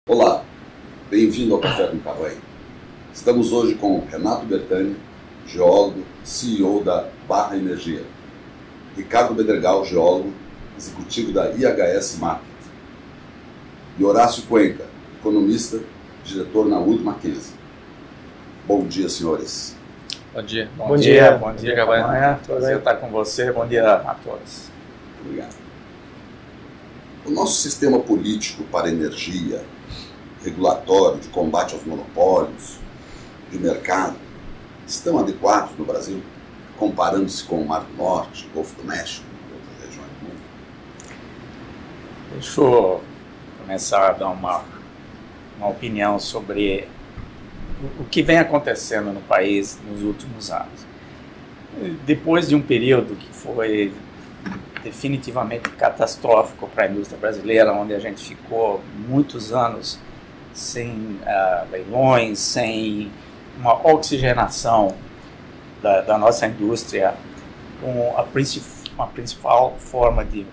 Olá, bem-vindo ao Café com Cavaí. Estamos hoje com Renato Bertani, geólogo, CEO da Barra Energia, Ricardo Bedregal, geólogo, executivo da IHS Markit, e Horácio Cuenca, economista, diretor na Wood Mackenzie. Bom dia, senhores. Bom dia. Bom dia, Cavaí. Prazer estar com você. Bom dia a todos. Obrigado. O nosso sistema político para energia, regulatório, de combate aos monopólios, de mercado, estão adequados no Brasil, comparando-se com o Mar do Norte, o Golfo do México e outras regiões do mundo? Deixa eu começar a dar uma opinião sobre o que vem acontecendo no país nos últimos anos. Depois de um período que foi definitivamente catastrófico para a indústria brasileira, onde a gente ficou muitos anos sem leilões, sem uma oxigenação da nossa indústria, com uma principal forma de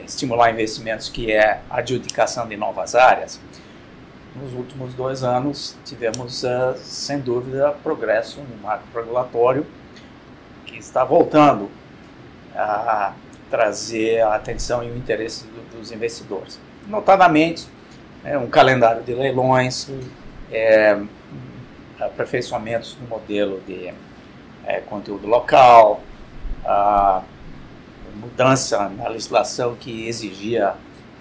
estimular investimentos, que é a adjudicação de novas áreas. Nos últimos 2 anos tivemos, sem dúvida, progresso no marco regulatório, que está voltando a trazer a atenção e o interesse dos investidores. Notadamente, um calendário de leilões, aperfeiçoamentos no modelo de conteúdo local, mudança na legislação que exigia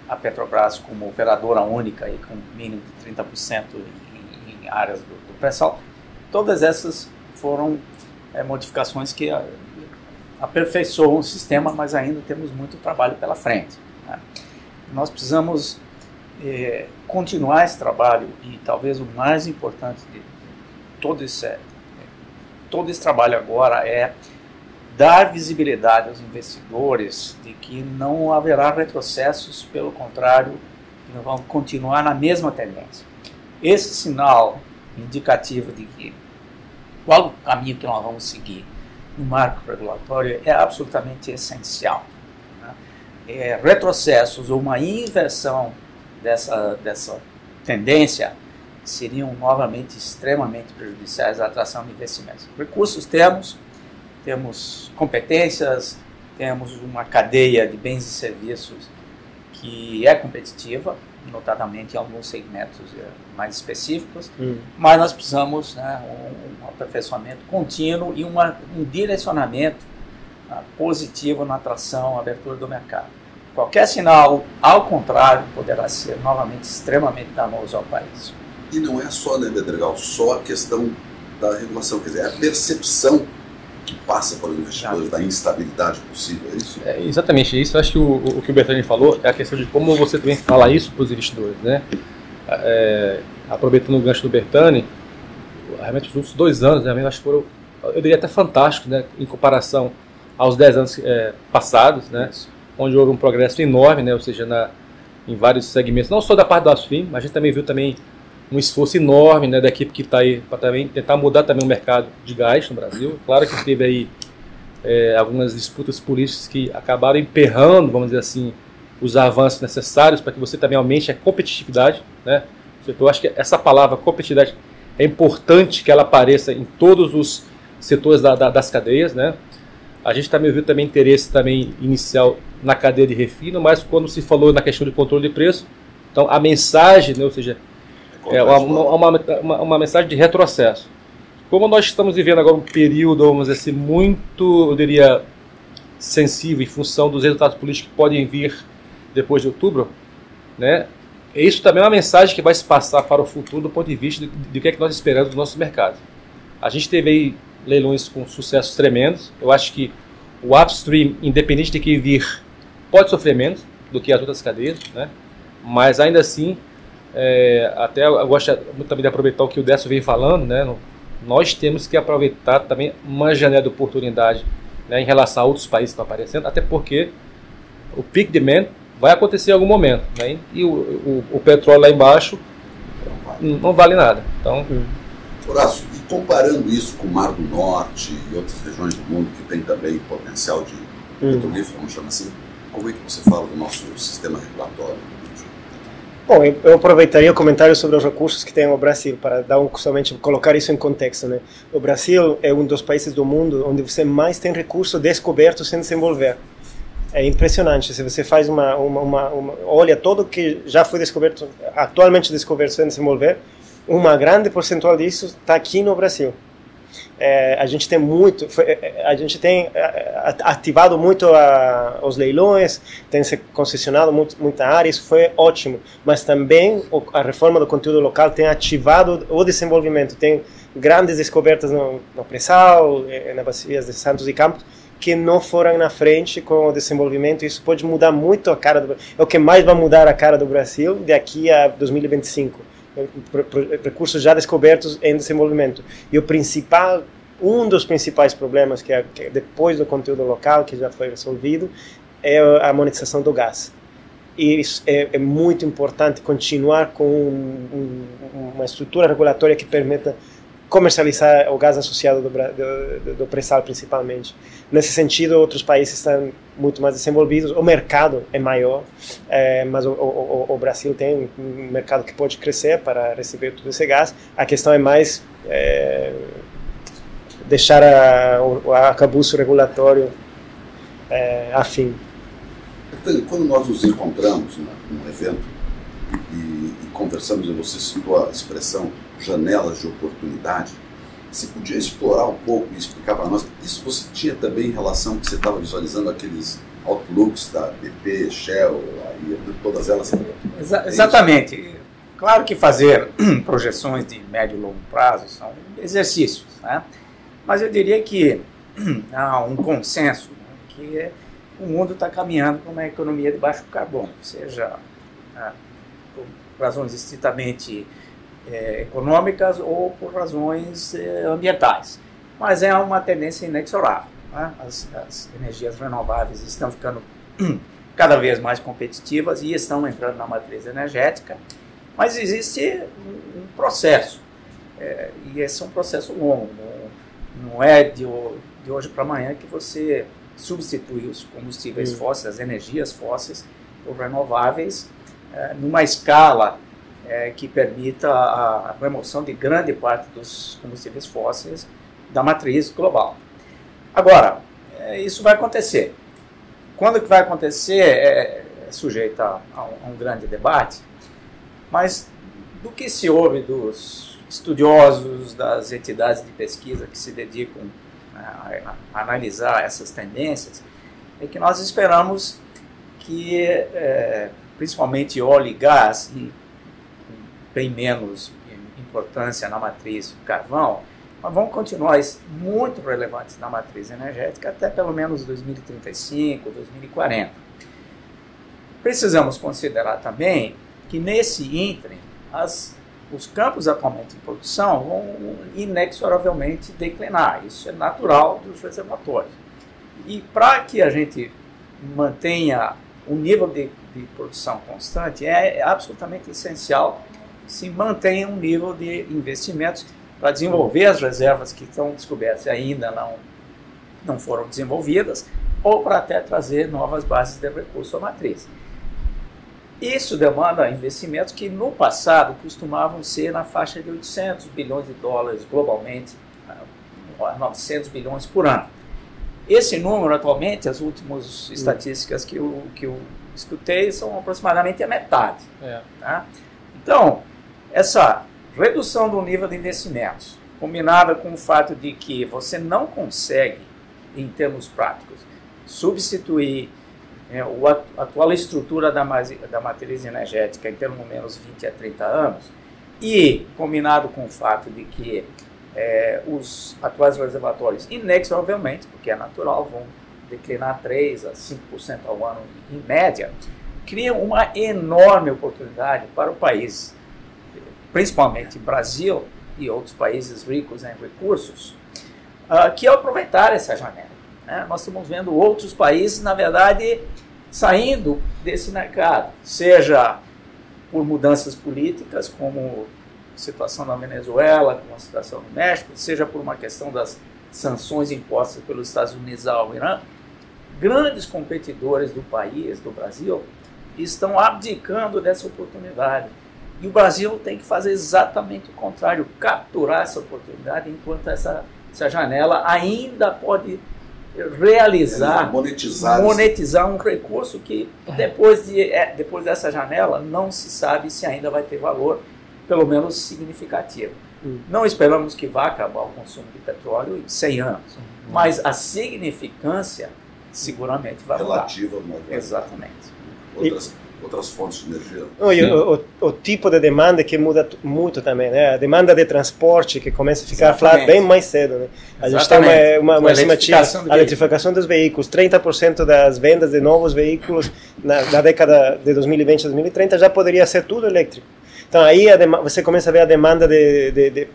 a Petrobras como operadora única e com mínimo de 30% em áreas do pré-sal. Todas essas foram modificações que aperfeiçoam o sistema, mas ainda temos muito trabalho pela frente, né? Nós precisamos continuar esse trabalho, e talvez o mais importante de todo esse trabalho agora é dar visibilidade aos investidores de que não haverá retrocessos, pelo contrário, nós vamos continuar na mesma tendência. Esse sinal indicativo de que qual o caminho que nós vamos seguir no marco regulatório é absolutamente essencial, né? Retrocessos ou uma inversão dessa tendência seriam novamente extremamente prejudiciais à atração de investimentos. Recursos temos competências, temos uma cadeia de bens e serviços que é competitiva, notadamente em alguns segmentos mais específicos, mas nós precisamos, né, um aperfeiçoamento contínuo e um direcionamento positivo na atração, abertura do mercado. Qualquer sinal, ao contrário, poderá ser novamente extremamente danoso ao país. E não é só, né, Bedregal, só a questão da regulação, quer dizer, é a percepção que passa para os investidores da instabilidade possível, é isso? Exatamente isso. Eu acho que o que o Bertani falou é a questão de como você também fala isso para os investidores, né? Aproveitando o gancho do Bertani, realmente os últimos 2 anos, né, acho que foram, eu diria até fantásticos, né, em comparação aos 10 anos passados, né? Onde houve um progresso enorme, né, ou seja, em vários segmentos, não só da parte do upstream, mas a gente também viu também um esforço enorme, né, da equipe que está aí para também tentar mudar também o mercado de gás no Brasil. Claro que teve aí algumas disputas políticas que acabaram emperrando, vamos dizer assim, os avanços necessários para que você também aumente a competitividade, né? Eu acho que essa palavra competitividade é importante que ela apareça em todos os setores das cadeias, né? A gente também viu também interesse também inicial na cadeia de refino, mas quando se falou na questão de controle de preço, então a mensagem, né, ou seja, uma mensagem de retrocesso. Como nós estamos vivendo agora um período, vamos dizer assim, muito, eu diria, sensível em função dos resultados políticos que podem vir depois de outubro, né? Isso também é uma mensagem que vai se passar para o futuro do ponto de vista de que é que nós esperamos dos nossos mercados. A gente teve aí leilões com sucessos tremendos. Eu acho que o upstream, independente de quem vir, pode sofrer menos do que as outras cadeias, né? Mas ainda assim, até eu gosto muito também de aproveitar o que o Décio vem falando, né? Nós temos que aproveitar também uma janela de oportunidade, né, em relação a outros países que estão aparecendo, até porque o peak demand vai acontecer em algum momento, né? E o petróleo lá embaixo não vale nada. Então, Horácio, e comparando isso com o Mar do Norte e outras regiões do mundo que tem também potencial de petrolífero, vamos chamar assim, como é que você fala do nosso sistema regulatório? Bom, eu aproveitaria o comentário sobre os recursos que tem o Brasil para somente colocar isso em contexto, né? O Brasil é um dos países do mundo onde você mais tem recurso descoberto sem desenvolver. É impressionante. Se você faz olha tudo que já foi descoberto, atualmente descoberto sem desenvolver, uma grande percentual disso está aqui no Brasil. A gente tem ativado muito os leilões, tem se concessionado muita área, isso foi ótimo, mas também a reforma do conteúdo local tem ativado o desenvolvimento, tem grandes descobertas no pré-sal, nas bacias de Santos e Campos, que não foram na frente com o desenvolvimento. Isso pode mudar muito a cara do Brasil, é o que mais vai mudar a cara do Brasil daqui a 2025. Recursos já descobertos em desenvolvimento. E um dos principais problemas que depois do conteúdo local, que já foi resolvido, é a monetização do gás. E isso é muito importante continuar com uma estrutura regulatória que permita comercializar o gás associado do pré-sal, principalmente. Nesse sentido, outros países estão muito mais desenvolvidos, o mercado é maior, mas o Brasil tem um mercado que pode crescer para receber todo esse gás. A questão é mais deixar o arcabouço regulatório afim. Quando nós nos encontramos num evento e conversamos, e você citou a expressão janelas de oportunidade, você podia explorar um pouco e explicar para nós, isso você tinha também em relação que você estava visualizando aqueles outlooks da BP, Shell, todas elas? Exatamente. Claro que fazer projeções de médio e longo prazo são exercícios, né? Mas eu diria que há um consenso, né, que o mundo está caminhando para uma economia de baixo carbono, seja por razões estritamente econômicas ou por razões ambientais. Mas é uma tendência inexorável, né? As energias renováveis estão ficando cada vez mais competitivas e estão entrando na matriz energética, mas existe um processo, e esse é um processo longo, não é de hoje para amanhã que você substitui os combustíveis fósseis, as energias fósseis, por renováveis, numa escala que permita a remoção de grande parte dos combustíveis fósseis da matriz global. Agora, isso vai acontecer. Quando que vai acontecer é sujeito a um grande debate, mas do que se ouve dos estudiosos, das entidades de pesquisa que se dedicam a analisar essas tendências, é que nós esperamos que, principalmente óleo e gás, e bem menos importância na matriz carvão, mas vão continuar muito relevantes na matriz energética até pelo menos 2035, 2040. Precisamos considerar também que nesse ínterim, os campos atualmente em produção vão inexoravelmente declinar. Isso é natural dos reservatórios. E para que a gente mantenha um nível de produção constante, é absolutamente essencial que se mantenha um nível de investimentos para desenvolver as reservas que estão descobertas e ainda não foram desenvolvidas, ou para até trazer novas bases de recurso à matriz. Isso demanda investimentos que no passado costumavam ser na faixa de 800 bilhões de dólares globalmente, 900 bilhões por ano. Esse número atualmente, as últimas estatísticas que eu escutei, são aproximadamente a metade. Tá? Então, essa redução do nível de investimentos, combinada com o fato de que você não consegue, em termos práticos, substituir a atual estrutura da matriz energética em pelo menos 20 a 30 anos, e combinado com o fato de que os atuais reservatórios, inexoravelmente, porque é natural, vão declinar 3 a 5% ao ano em média, criam uma enorme oportunidade para o país, principalmente Brasil e outros países ricos em recursos, que aproveitar essa janela. Nós estamos vendo outros países, na verdade, saindo desse mercado, seja por mudanças políticas, como a situação na Venezuela, como a situação no México, seja por uma questão das sanções impostas pelos Estados Unidos ao Irã. Grandes competidores do país, do Brasil, estão abdicando dessa oportunidade. E o Brasil tem que fazer exatamente o contrário, capturar essa oportunidade enquanto essa janela ainda pode realizar, monetizar um recurso que depois dessa janela não se sabe se ainda vai ter valor, pelo menos significativo. Não esperamos que vá acabar o consumo de petróleo em 100 anos, mas a significância seguramente vai mudar. Relativa, exatamente. Outras fontes de energia. O tipo de demanda que muda muito também, né? A demanda de transporte que começa a ficar falada bem mais cedo, né? A gente tem uma estimativa, a eletrificação dos veículos, 30% das vendas de novos veículos na década de 2020 a 2030 já poderia ser tudo elétrico. Então aí você começa a ver a demanda de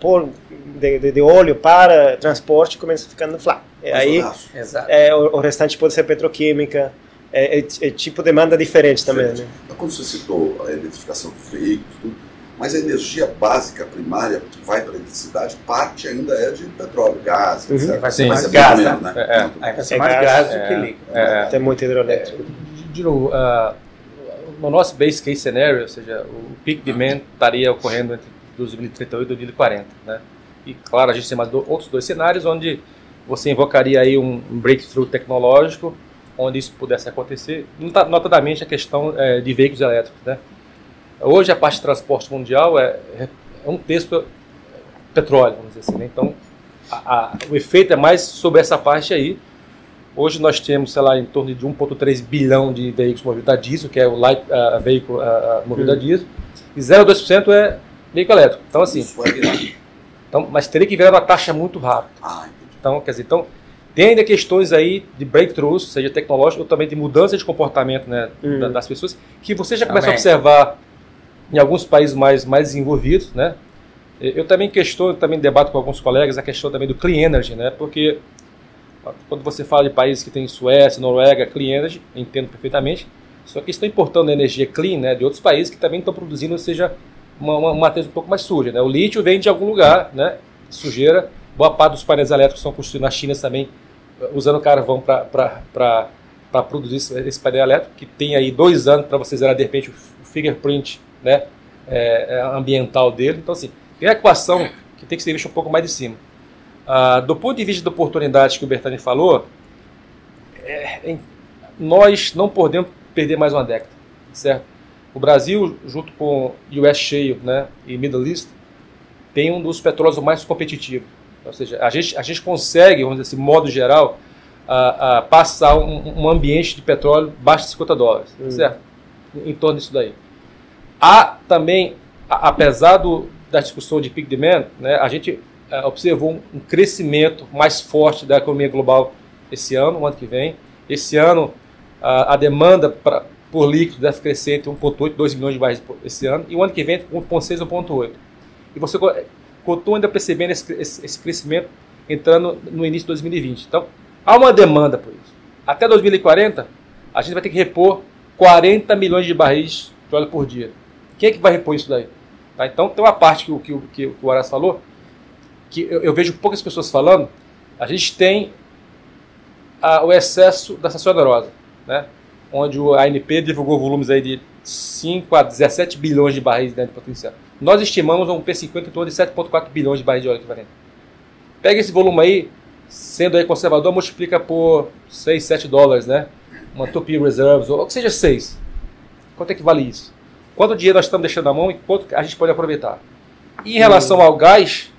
óleo para transporte começa ficando fraca. Aí o restante pode ser petroquímica. É tipo de demanda diferente também, né? Quando você citou a eletrificação dos veículos, tudo, mas a energia básica, primária, que vai para a eletricidade, parte ainda é de petróleo, gás, etc. Vai ser mais gás, né? Vai ser mais gás do que líquido. Tem muito hidrelétrico. De novo, no nosso base case scenario, ou seja, o peak demand estaria ocorrendo entre 2038 e 2040, né? E claro, a gente tem mais outros dois cenários onde você invocaria aí um breakthrough tecnológico onde isso pudesse acontecer, notadamente a questão de veículos elétricos, né? Hoje a parte de transporte mundial é um terço petróleo, vamos dizer assim, né? Então o efeito é mais sobre essa parte aí. Hoje nós temos, sei lá, em torno de 1,3 bilhão de veículos movidos a diesel, que é o light veículo movido a diesel, e 0,2% é veículo elétrico. Então assim, isso vai virar. Então, mas teria que virar uma taxa muito rápida. Então, quer dizer, tem ainda questões aí de breakthroughs, seja tecnológico ou também de mudança de comportamento, né, das pessoas, que você já começa a observar em alguns países mais desenvolvidos, né? Eu também debato com alguns colegas a questão também do clean energy, né? Porque quando você fala de países que tem Suécia, Noruega, clean energy, eu entendo perfeitamente, só que estão importando energia clean, né, de outros países que também estão produzindo, ou seja, uma matriz um pouco mais suja, né? O lítio vem de algum lugar, né? Sujeira. Boa parte dos painéis elétricos são construídos na China também, usando carvão para produzir esse painel elétrico, que tem aí 2 anos para você zerar de repente o fingerprint, né, ambiental dele. Então, assim, tem a equação que tem que ser vista um pouco mais de cima. Do ponto de vista da oportunidade que o Bertani falou, nós não podemos perder mais uma década, certo? O Brasil, junto com US Shale, né, e Middle East, tem um dos petróleos mais competitivos. Ou seja, a gente consegue, vamos dizer assim, de modo geral, passar um ambiente de petróleo abaixo de $50, certo? Em torno disso daí. Há também, apesar da discussão de peak demand, né, a gente observou um crescimento mais forte da economia global esse ano, o ano que vem. Esse ano, a demanda por líquido deve crescer entre 1,8 e 2 milhões de barris esse ano, e o ano que vem 1,6 a 1,8. E você continua ainda percebendo esse crescimento entrando no início de 2020. Então, há uma demanda por isso. Até 2040, a gente vai ter que repor 40 milhões de barris de óleo por dia. Quem é que vai repor isso daí? Tá? Então, tem uma parte que o Horácio falou, que eu vejo poucas pessoas falando. A gente tem o excesso da estação onerosa, né? Onde a ANP divulgou volumes aí de 5 a 17 bilhões de barris dentro do potencial. Nós estimamos um P50 em torno de 7,4 bilhões de barris de óleo equivalente. Pega esse volume aí, sendo aí conservador, multiplica por 6, 7 dólares, né? Uma 2P Reserves, ou que seja 6. Quanto é que vale isso? Quanto dinheiro nós estamos deixando na mão e quanto a gente pode aproveitar? E em relação ao gás,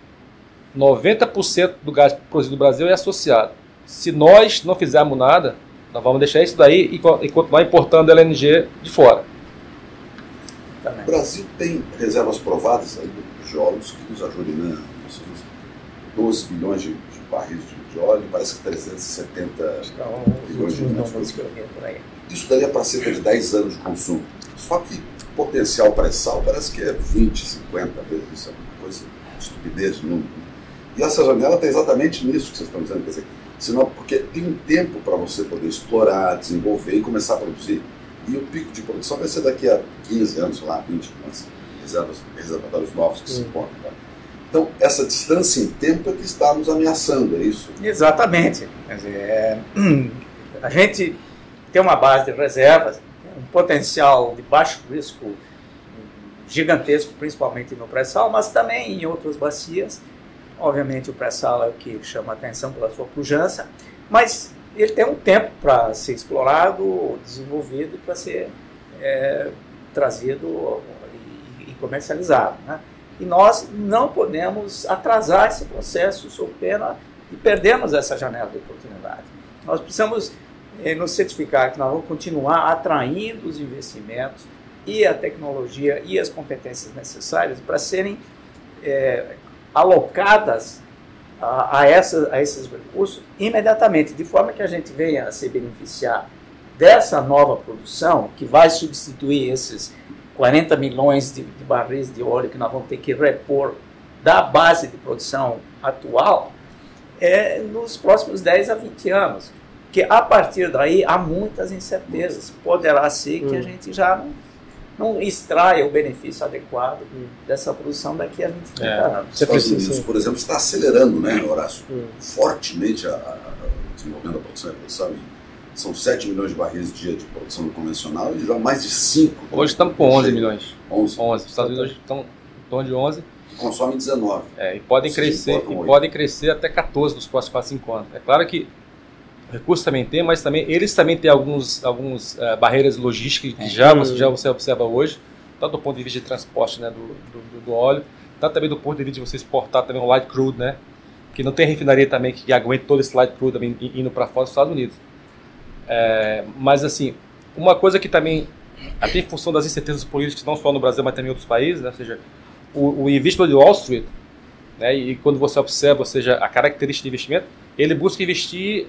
90% do gás produzido no Brasil é associado. Se nós não fizermos nada, nós vamos deixar isso daí e continuar importando LNG de fora. O Brasil tem reservas provadas aí dos geólogos que nos ajudem, né? 12 bilhões de barris de óleo, parece que 370 bilhões de metros. Isso daria para cerca de 10 anos de consumo. Só que o potencial pré-sal parece que é 20, 50 vezes. Isso é uma coisa de estupidez de número. E essa janela está exatamente nisso que vocês estão dizendo. Quer dizer, senão, porque tem um tempo para você poder explorar, desenvolver e começar a produzir. E o pico de produção vai ser daqui a 15 anos, sei lá, 20 anos, reservatórios novos que se encontram. Tá? Então, essa distância em tempo é que está nos ameaçando, é isso? Exatamente. Quer dizer, a gente tem uma base de reservas, potencial de baixo risco gigantesco, principalmente no pré-sal, mas também em outras bacias. Obviamente o pré-sal é o que chama a atenção pela sua pujança, mas ele tem um tempo para ser explorado, desenvolvido, para ser trazido e comercializado, né? E nós não podemos atrasar esse processo sob pena de perdermos essa janela de oportunidade. Nós precisamos nos certificar que nós vamos continuar atraindo os investimentos e a tecnologia e as competências necessárias para serem alocadas a esses recursos imediatamente, de forma que a gente venha a se beneficiar dessa nova produção, que vai substituir esses 40 milhões de barris de óleo que nós vamos ter que repor da base de produção atual nos próximos 10 a 20 anos. Porque a partir daí há muitas incertezas. Poderá ser que a gente já não extraia o benefício adequado dessa produção daqui a 20 anos. Os Estados Unidos, por exemplo, está acelerando, né, Horácio, fortemente desenvolvendo a produção e a produção. São 7 milhões de barris dia de produção convencional e já mais de 5. Hoje estamos com 11 milhões. 11. Os Estados Unidos hoje estão em torno de 11. E consomem 19. E podem crescer até 14 nos próximos 4, 5 anos. É claro que recursos também tem, mas também eles também têm algumas barreiras logísticas que já você observa hoje, tanto do ponto de vista de transporte, né, do óleo, tanto também do ponto de vista de você exportar também o light crude, né, que não tem refinaria também que aguente todo esse light crude também indo para fora dos Estados Unidos. Mas assim, uma coisa que também, até em função das incertezas políticas, não só no Brasil, mas também em outros países, né, ou seja, o investidor de Wall Street, né, e quando você observa, ou seja, a característica de investimento, ele busca investir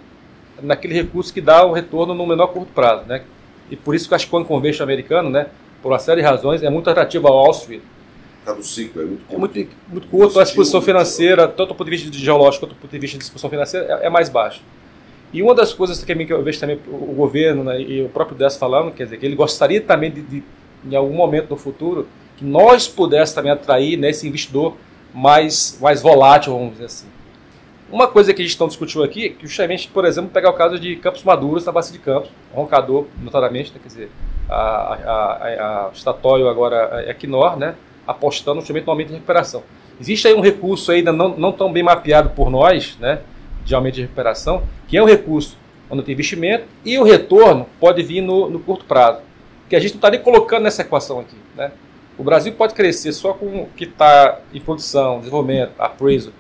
naquele recurso que dá um retorno no menor curto prazo, né? E por isso que acho que o One Convention americano, né, por uma série de razões, é muito atrativo ao Wall Street. Cada ciclo é muito curto. Muito curto, a exposição financeira, tanto do ponto de vista geológico quanto do ponto de vista de exposição financeira, é mais baixa. E uma das coisas que eu vejo também o governo, né, e o próprio Décio falando, quer dizer, que ele gostaria também de em algum momento no futuro, que nós pudéssemos também atrair, né, esse investidor mais volátil, vamos dizer assim. Uma coisa que a gente não discutiu aqui, que justamente, por exemplo, pegar o caso de Campos Maduros, na Bacia de Campos, Roncador, notadamente, né, quer dizer, a Statoil agora, a Equinor, né, apostando justamente no aumento de recuperação. Existe aí um recurso ainda não tão bem mapeado por nós, né, de aumento de recuperação, que é um recurso onde tem investimento e o retorno pode vir no curto prazo, que a gente não está nem colocando nessa equação aqui, né. O Brasil pode crescer só com o que está em produção, desenvolvimento, appraisal,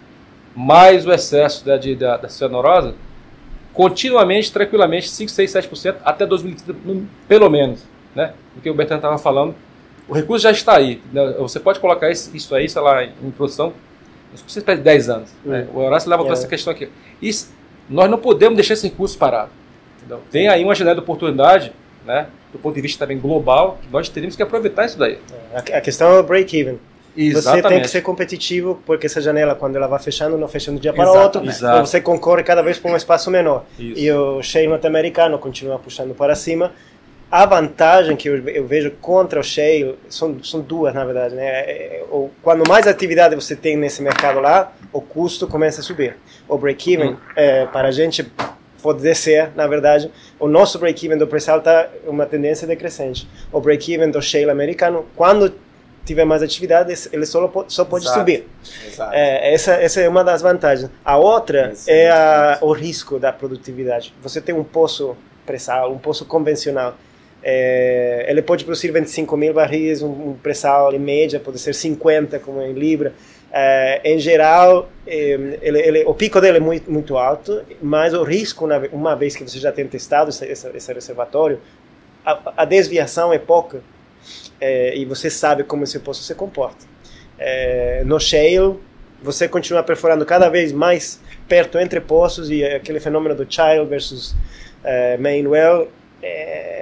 mais o excesso da cianorosa, continuamente, tranquilamente, 5, 6, 7% até 2030, pelo menos, né? O que o Bertrand estava falando, o recurso já está aí, né? Você pode colocar isso aí, sei lá, em produção, isso precisa de 10 anos. Né? O Horácio levantou essa questão aqui. Isso, nós não podemos deixar esse recurso parado. Entendeu? Tem aí uma janela de oportunidade, né? Do ponto de vista também global, que nós teríamos que aproveitar isso daí. A questão é o break-even. Exatamente. Você tem que ser competitivo, porque essa janela, quando ela vai fechando, não fecha de um dia para o outro, então você concorre cada vez por um espaço menor. Isso. E o shale norte-americano continua puxando para cima. A vantagem que eu vejo contra o shale são duas, na verdade, né? Quando mais atividade você tem nesse mercado lá, o custo começa a subir. O break-even, para a gente pode descer, na verdade, o nosso break-even do pré-sal está uma tendência decrescente. O break-even do shale americano, quando tiver mais atividade, ele só pode subir. Essa é uma das vantagens. A outra o risco da produtividade. Você tem um poço pré-sal, um poço convencional. Ele pode produzir 25 mil barris, um pré-sal em média pode ser 50, como em Libra. Em geral, o pico dele é muito alto, mas o risco, uma vez que você já tem testado esse reservatório, a desviação é pouca. E você sabe como esse poço se comporta. No shale, você continua perforando cada vez mais perto entre poços, e aquele fenômeno do child versus main well,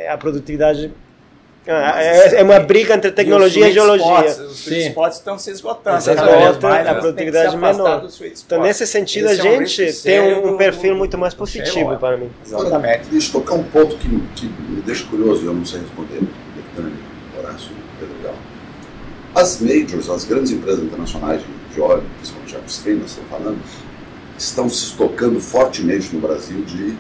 a produtividade é uma briga entre tecnologia e geologia. Os sweet spots estão se esgotando. A produtividade menor. Então, nesse sentido, a gente tem um perfil muito mais positivo para mim. Exatamente. Deixa eu tocar um ponto que me deixa curioso e eu não sei responder. As majors, as grandes empresas internacionais de óleo, principalmente a Spain, nós estamos falando, estão se estocando fortemente no Brasil de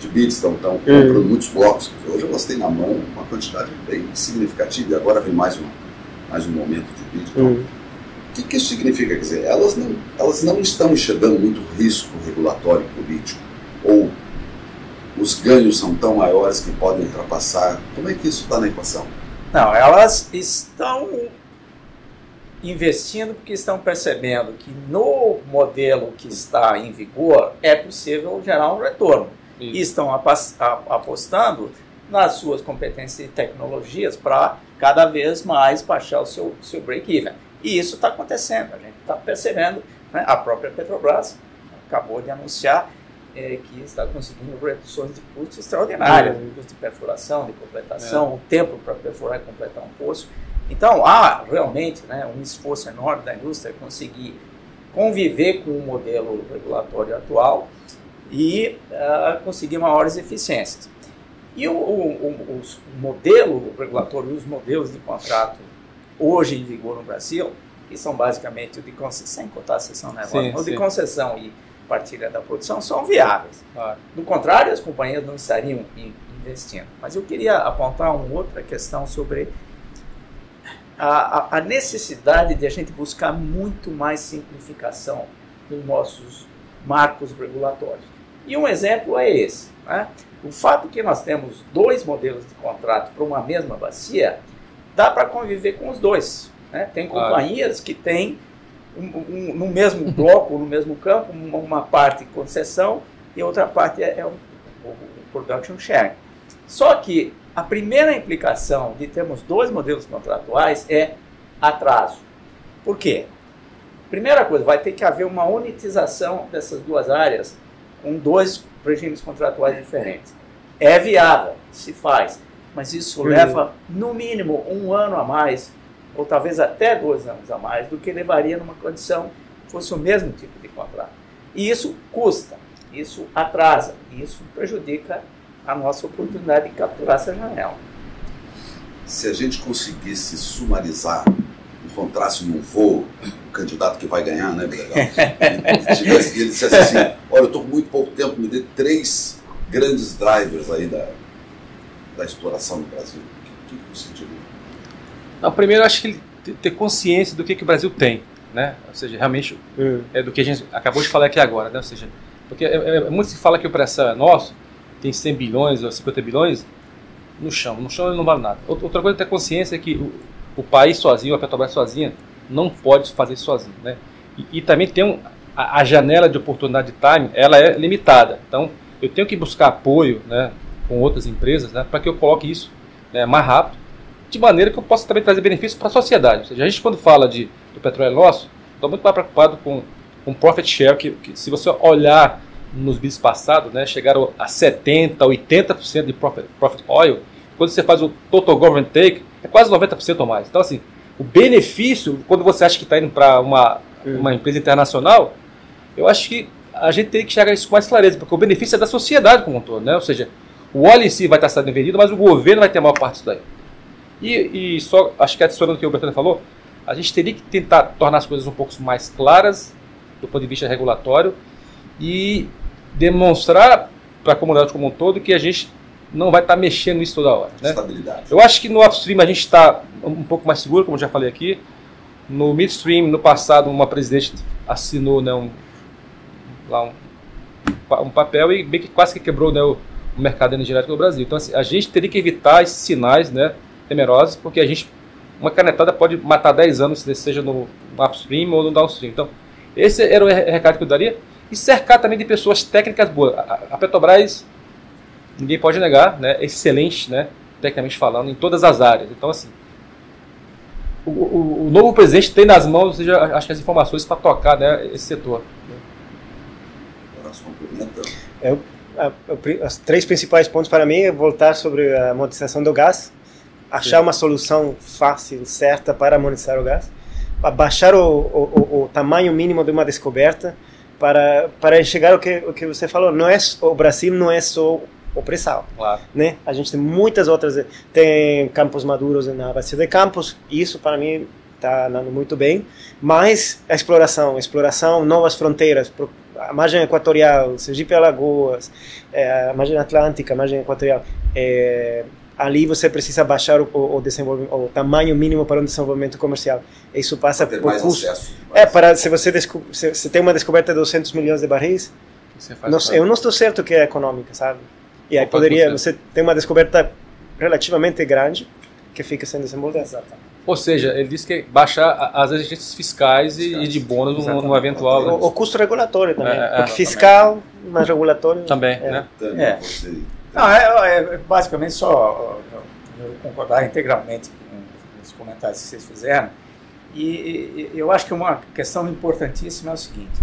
de bits, estão comprando muitos blocos. Hoje elas têm na mão uma quantidade bem significativa, e agora vem mais um momento de bit. Então, o que isso significa? Quer dizer, elas não estão enxergando muito risco regulatório e político, ou os ganhos são tão maiores que podem ultrapassar. Como é que isso está na equação? Não, elas estão investindo porque estão percebendo que no modelo que está em vigor é possível gerar um retorno. Isso. E estão apostando nas suas competências e tecnologias para cada vez mais baixar o seu break-even. E isso está acontecendo, a gente está percebendo, né? A própria Petrobras acabou de anunciar que está conseguindo reduções de custos extraordinárias, de custo de perfuração, de completação, o tempo para perfurar e completar um poço. Então, há realmente, né, um esforço enorme da indústria conseguir conviver com o modelo regulatório atual e conseguir maiores eficiências. E o modelo regulatório, os modelos de contrato hoje em vigor no Brasil, que são basicamente o de concessão, sem contar a cessão nervosa, o de concessão e partilha da produção, são viáveis. Claro. Do contrário, as companhias não estariam investindo. Mas eu queria apontar uma outra questão sobre a necessidade de a gente buscar muito mais simplificação nos nossos marcos regulatórios. E um exemplo é esse, né? O fato que nós temos dois modelos de contrato para uma mesma bacia, dá para conviver com os dois, né? Tem companhias que têm no mesmo bloco, no mesmo campo, uma parte concessão e outra parte é o production sharing. Só que a primeira implicação de termos dois modelos contratuais é atraso. Por quê? Primeira coisa, vai ter que haver uma unitização dessas duas áreas com dois regimes contratuais diferentes. É viável, se faz, mas isso leva no mínimo 1 ano a mais, ou talvez até 2 anos a mais, do que levaria numa condição que fosse o mesmo tipo de contrato. E isso custa, isso atrasa, isso prejudica a nossa oportunidade de capturar essa janela. Se a gente conseguisse sumarizar, encontrasse num voo o candidato que vai ganhar, né, Belegal? E ele dissesse assim, olha, eu estou com muito pouco tempo, me dê 3 grandes drivers aí da exploração no Brasil. O que você diria? Não, primeiro, eu acho que ter consciência do que o Brasil tem, né? Ou seja, realmente é do que a gente acabou de falar aqui agora, né? Ou seja, porque muito se fala que o pré-sal é nosso, tem 100 bilhões ou 50 bilhões no chão ele não vale nada. Outra coisa é ter consciência é que o país sozinho, a Petrobras sozinha, não pode fazer isso sozinho, né? E também tem a janela de oportunidade de time, ela é limitada. Então, eu tenho que buscar apoio, né, com outras empresas, né, para que eu coloque isso, né, mais rápido, de maneira que eu possa também trazer benefícios para a sociedade. Ou seja, a gente quando fala do petróleo nosso, estou muito mais preocupado com profit share, que se você olhar nos bids passados, né, chegaram a 70%, 80% de profit oil. Quando você faz o total government take, é quase 90% ou mais. Então, assim, o benefício, quando você acha que está indo para uma empresa internacional, eu acho que a gente tem que chegar isso com mais clareza, porque o benefício é da sociedade como um todo, né? Ou seja, o óleo em si vai estar sendo vendido, mas o governo vai ter a maior parte disso daí. E só, acho que adicionando o que o Bertone falou, a gente teria que tentar tornar as coisas um pouco mais claras do ponto de vista regulatório e demonstrar para a comunidade como um todo que a gente não vai estar mexendo nisso toda hora, né? Estabilidade. Eu acho que no upstream a gente está um pouco mais seguro, como eu já falei aqui. No midstream, no passado, uma presidente assinou, né, um papel e bem que quase que quebrou, né, o mercado energético no Brasil. Então, assim, a gente teria que evitar esses sinais, né, temerosos, porque uma canetada pode matar 10 anos, seja no upstream ou no downstream. Então, esse era o recado que eu daria. E cercar também de pessoas técnicas boas. A Petrobras, ninguém pode negar, né, é excelente, né, tecnicamente falando, em todas as áreas. Então, assim, o novo presidente tem nas mãos, ou seja, acho que as informações para tocar, né, esse setor. Os 3 principais pontos para mim é voltar sobre a monetização do gás, achar uma solução fácil, certa para monetizar o gás, baixar o tamanho mínimo de uma descoberta para chegar ao que você falou. O Brasil não é só o pré-sal, claro, né? A gente tem muitas outras, tem campos maduros na bacia de Campos, e isso para mim está andando muito bem, mas a exploração, novas fronteiras, a margem equatorial, Sergipe-Alagoas, a margem atlântica, a margem equatorial, ali você precisa baixar o tamanho mínimo para um desenvolvimento comercial. Isso passa por custo. Se você tem uma descoberta de 200 milhões de barris, eu não estou certo que é econômica, sabe? E aí você tem uma descoberta relativamente grande que fica sendo desenvolvida. Exatamente. Ou seja, ele disse que baixar as exigências fiscais e de bônus no eventual... O custo regulatório também. Porque fiscal, mas regulatório... Também, né? Não, basicamente só eu concordar integralmente com os comentários que vocês fizeram. E eu acho que uma questão importantíssima é o seguinte.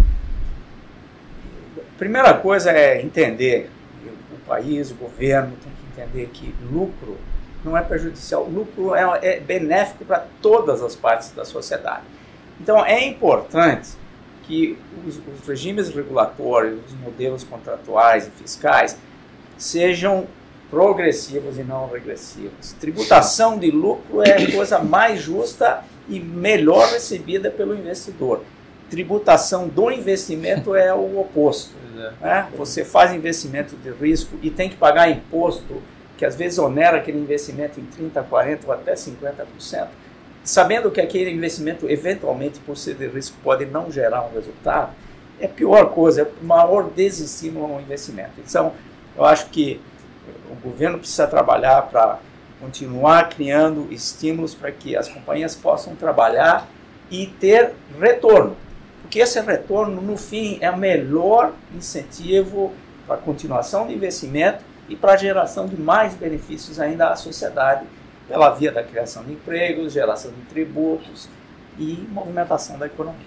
A primeira coisa é entender, o país, o governo tem que entender que lucro não é prejudicial, lucro é benéfico para todas as partes da sociedade. Então é importante que os regimes regulatórios, os modelos contratuais e fiscais sejam progressivos e não regressivos. Tributação de lucro é a coisa mais justa e melhor recebida pelo investidor. Tributação do investimento é o oposto. Né? Você faz investimento de risco e tem que pagar imposto que às vezes onera aquele investimento em 30%, 40% ou até 50%, sabendo que aquele investimento, eventualmente, por ser de risco, pode não gerar um resultado, é a pior coisa, é o maior desestímulo ao investimento. Então, eu acho que o governo precisa trabalhar para continuar criando estímulos para que as companhias possam trabalhar e ter retorno. Porque esse retorno, no fim, é o melhor incentivo para a continuação de investimento e para a geração de mais benefícios ainda à sociedade, pela via da criação de empregos, geração de tributos e movimentação da economia.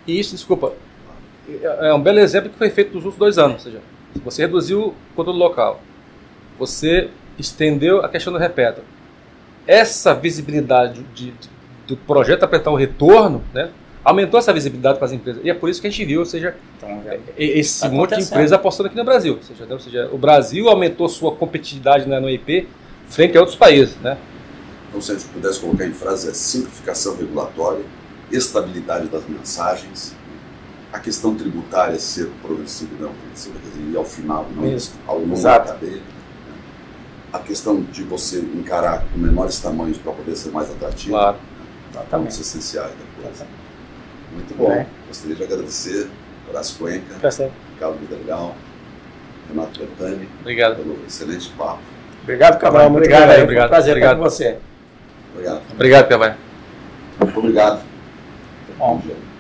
E isso, desculpa, é um belo exemplo que foi feito nos últimos 2 anos. Ou seja, você reduziu o controle local, você estendeu a questão do repetro. Essa visibilidade do projeto apretar o retorno, né, aumentou essa visibilidade para as empresas. E é por isso que a gente viu, ou seja, esse monte de empresa apostando aqui no Brasil. Ou seja, o Brasil aumentou sua competitividade no IP frente a outros países. Né? Então, se a gente pudesse colocar em frases, é simplificação regulatória, estabilidade das mensagens, a questão tributária ser progressiva e não progressiva, quer dizer, e ao final, não ao longo da cadeia. A questão de você encarar com menores tamanhos para poder ser mais atrativo. Claro. Pontos essenciais da coisa. Muito bom. Gostaria de agradecer Horácio Cuenca, Ricardo Vidergal, Renato Bertani. Obrigado. Pelo excelente papo. Obrigado, Cavalho. Obrigado. Obrigado. Prazer estar com você. Obrigado. Obrigado, Cavalho. Muito obrigado. Bom dia.